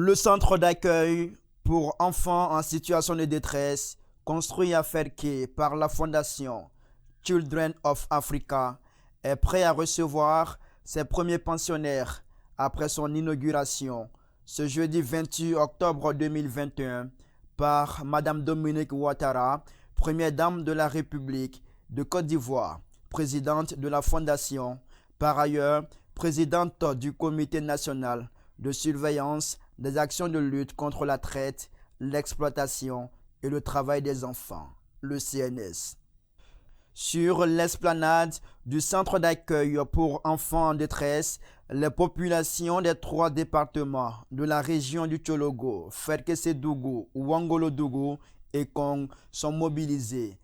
Le centre d'accueil pour enfants en situation de détresse, construit à Ferké par la fondation Children of Africa, est prêt à recevoir ses premiers pensionnaires après son inauguration ce jeudi 28 octobre 2021 par Madame Dominique Ouattara, première dame de la République de Côte d'Ivoire, présidente de la fondation, par ailleurs présidente du comité national de surveillance des actions de lutte contre la traite, l'exploitation et le travail des enfants, le CNS. Sur l'esplanade du centre d'accueil pour enfants en détresse, les populations des 3 départements de la région du Tchologo, Ferké-Sédougou, Ouangolo-Dougou et Kong sont mobilisées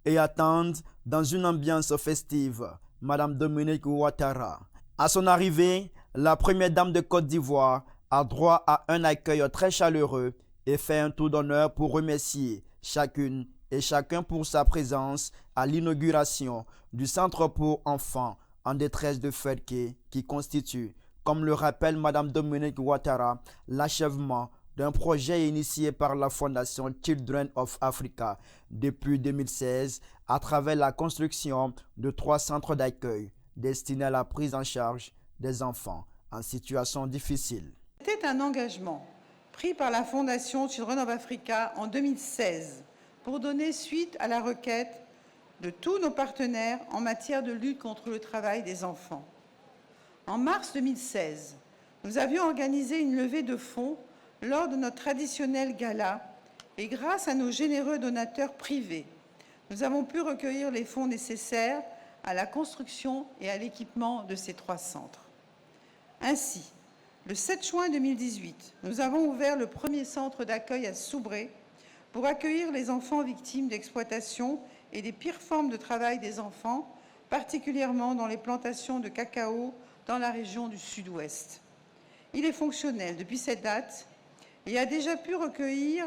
et attendent dans une ambiance festive Madame Dominique Ouattara. À son arrivée, la première dame de Côte d'Ivoire a droit à un accueil très chaleureux et fait un tour d'honneur pour remercier chacune et chacun pour sa présence à l'inauguration du centre pour enfants en détresse de Ferké qui constitue, comme le rappelle Madame Dominique Ouattara, l'achèvement d'un projet initié par la fondation Children of Africa depuis 2016 à travers la construction de 3 centres d'accueil destinés à la prise en charge des enfants en situation difficile. C'était un engagement pris par la fondation Children of Africa en 2016 pour donner suite à la requête de tous nos partenaires en matière de lutte contre le travail des enfants. En mars 2016, nous avions organisé une levée de fonds lors de notre traditionnel gala et grâce à nos généreux donateurs privés, nous avons pu recueillir les fonds nécessaires à la construction et à l'équipement de ces 3 centres. Ainsi, le 7 juin 2018, nous avons ouvert le premier centre d'accueil à Soubré pour accueillir les enfants victimes d'exploitation et des pires formes de travail des enfants, particulièrement dans les plantations de cacao dans la région du Sud-Ouest. Il est fonctionnel depuis cette date et a déjà pu recueillir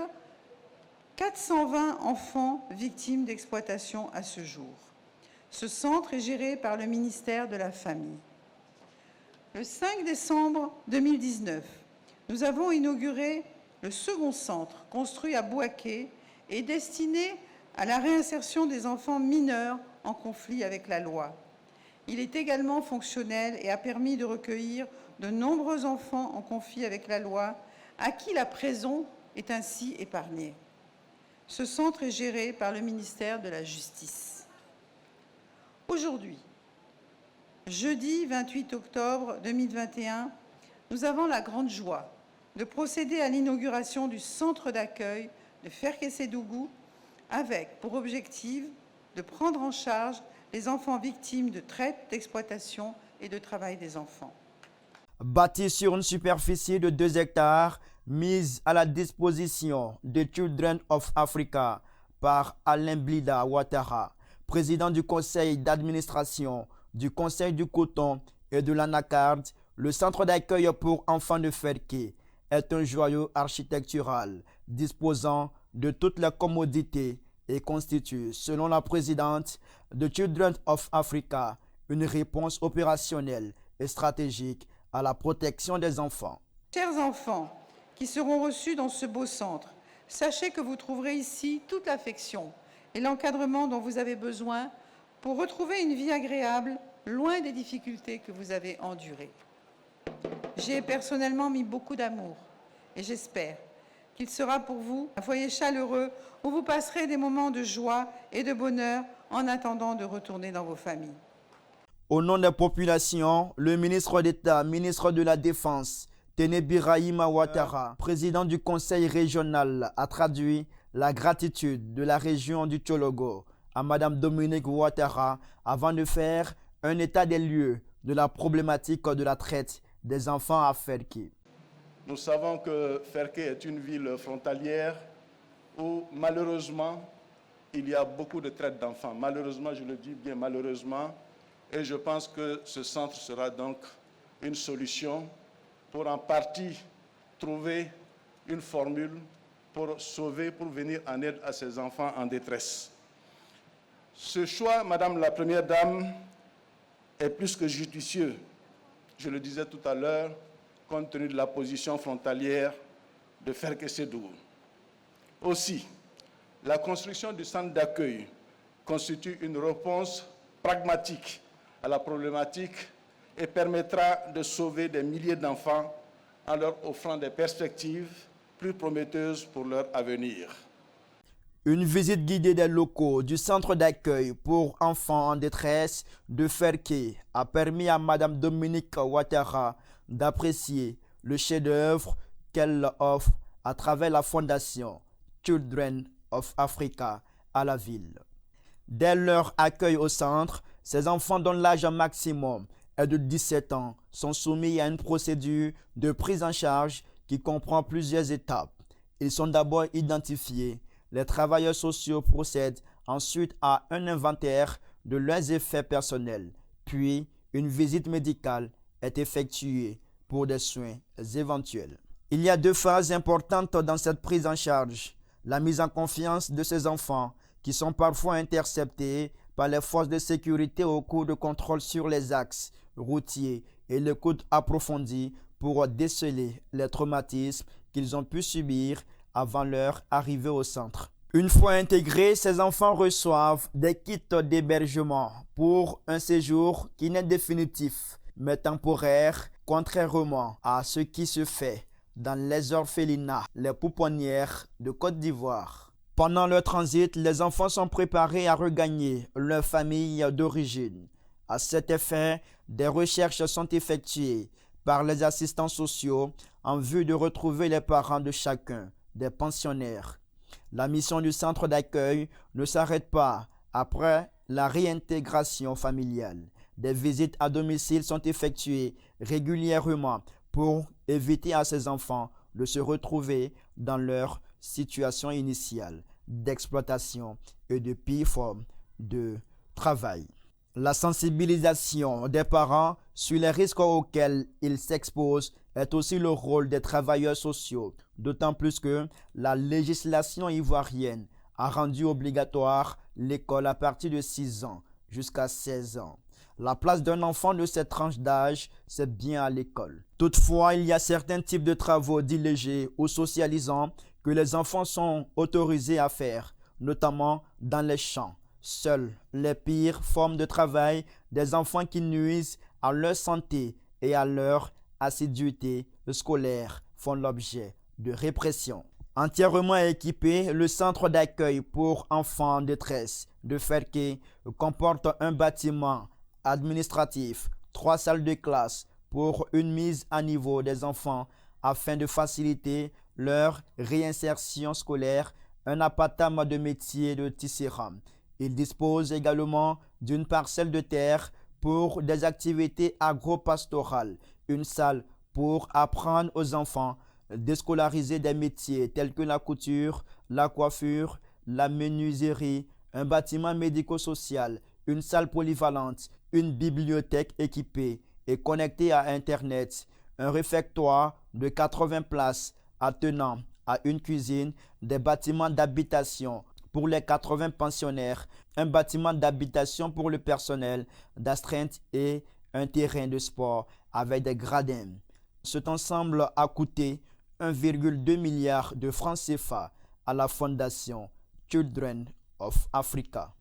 420 enfants victimes d'exploitation à ce jour. Ce centre est géré par le ministère de la Famille. Le 5 décembre 2019, nous avons inauguré le second centre, construit à Bouaké et destiné à la réinsertion des enfants mineurs en conflit avec la loi. Il est également fonctionnel et a permis de recueillir de nombreux enfants en conflit avec la loi, à qui la prison est ainsi épargnée. Ce centre est géré par le ministère de la Justice. Aujourd'hui, jeudi 28 octobre 2021, nous avons la grande joie de procéder à l'inauguration du centre d'accueil de Ferké-Sédougou avec pour objectif de prendre en charge les enfants victimes de traite, d'exploitation et de travail des enfants. Bâti sur une superficie de 2 hectares, mise à la disposition de Children of Africa par Alain Blida Ouattara, président du conseil d'administration, du conseil du coton et de l'anacarde, le centre d'accueil pour enfants de Ferké est un joyau architectural disposant de toutes les commodités et constitue, selon la présidente de Children of Africa, une réponse opérationnelle et stratégique à la protection des enfants. Chers enfants qui seront reçus dans ce beau centre, sachez que vous trouverez ici toute l'affection et l'encadrement dont vous avez besoin pour retrouver une vie agréable, loin des difficultés que vous avez endurées. J'ai personnellement mis beaucoup d'amour et j'espère qu'il sera pour vous un foyer chaleureux où vous passerez des moments de joie et de bonheur en attendant de retourner dans vos familles. Au nom des populations, le ministre d'État, ministre de la Défense, Téné Birahima Ouattara, président du conseil régional, a traduit la gratitude de la région du Tchologo à Madame Dominique Ouattara avant de faire un état des lieux de la problématique de la traite des enfants à Ferké. Nous savons que Ferké est une ville frontalière où malheureusement il y a beaucoup de traite d'enfants. Malheureusement, je le dis bien malheureusement, et je pense que ce centre sera donc une solution pour en partie trouver une formule pour sauver, pour venir en aide à ces enfants en détresse. Ce choix, Madame la Première Dame, est plus que judicieux. Je le disais tout à l'heure, compte tenu de la position frontalière de Ferke Sédou. Aussi, la construction du centre d'accueil constitue une réponse pragmatique à la problématique et permettra de sauver des milliers d'enfants en leur offrant des perspectives plus prometteuses pour leur avenir. Une visite guidée des locaux du centre d'accueil pour enfants en détresse de Ferke a permis à Mme Dominique Ouattara d'apprécier le chef-d'œuvre qu'elle offre à travers la fondation Children of Africa à la ville. Dès leur accueil au centre, ces enfants dont l'âge maximum est de 17 ans sont soumis à une procédure de prise en charge qui comprend plusieurs étapes. Ils sont d'abord identifiés. Les travailleurs sociaux procèdent ensuite à un inventaire de leurs effets personnels, puis une visite médicale est effectuée pour des soins éventuels. Il y a deux phases importantes dans cette prise en charge. La mise en confiance de ces enfants qui sont parfois interceptés par les forces de sécurité au cours de contrôles sur les axes routiers et l'écoute approfondie pour déceler les traumatismes qu'ils ont pu subir avant leur arrivée au centre. Une fois intégrés, ces enfants reçoivent des kits d'hébergement pour un séjour qui n'est définitif, mais temporaire, contrairement à ce qui se fait dans les orphelinats, les pouponnières de Côte d'Ivoire. Pendant leur transit, les enfants sont préparés à regagner leur famille d'origine. À cet effet, des recherches sont effectuées par les assistants sociaux en vue de retrouver les parents de chacun des pensionnaires. La mission du centre d'accueil ne s'arrête pas après la réintégration familiale. Des visites à domicile sont effectuées régulièrement pour éviter à ces enfants de se retrouver dans leur situation initiale d'exploitation et de pire forme de travail. La sensibilisation des parents sur les risques auxquels ils s'exposent est aussi le rôle des travailleurs sociaux, d'autant plus que la législation ivoirienne a rendu obligatoire l'école à partir de 6 ans jusqu'à 16 ans. La place d'un enfant de cette tranche d'âge, c'est bien à l'école. Toutefois, il y a certains types de travaux dits légers ou socialisants que les enfants sont autorisés à faire, notamment dans les champs. Seules les pires formes de travail des enfants qui nuisent à leur santé et à leur assiduité scolaire font l'objet de répression. Entièrement équipé, le centre d'accueil pour enfants en détresse de Ferke comporte un bâtiment administratif, 3 salles de classe pour une mise à niveau des enfants afin de faciliter leur réinsertion scolaire, un appartement de métier de tisserand. Il dispose également d'une parcelle de terre pour des activités agro-pastorales, une salle pour apprendre aux enfants déscolariser des métiers tels que la couture, la coiffure, la menuiserie, un bâtiment médico-social, une salle polyvalente, une bibliothèque équipée et connectée à Internet, un réfectoire de 80 places attenant à une cuisine, des bâtiments d'habitation pour les 80 pensionnaires, un bâtiment d'habitation pour le personnel d'astreinte et un terrain de sport avec des gradins. Cet ensemble a coûté 1,2 milliard de francs CFA à la fondation Children of Africa.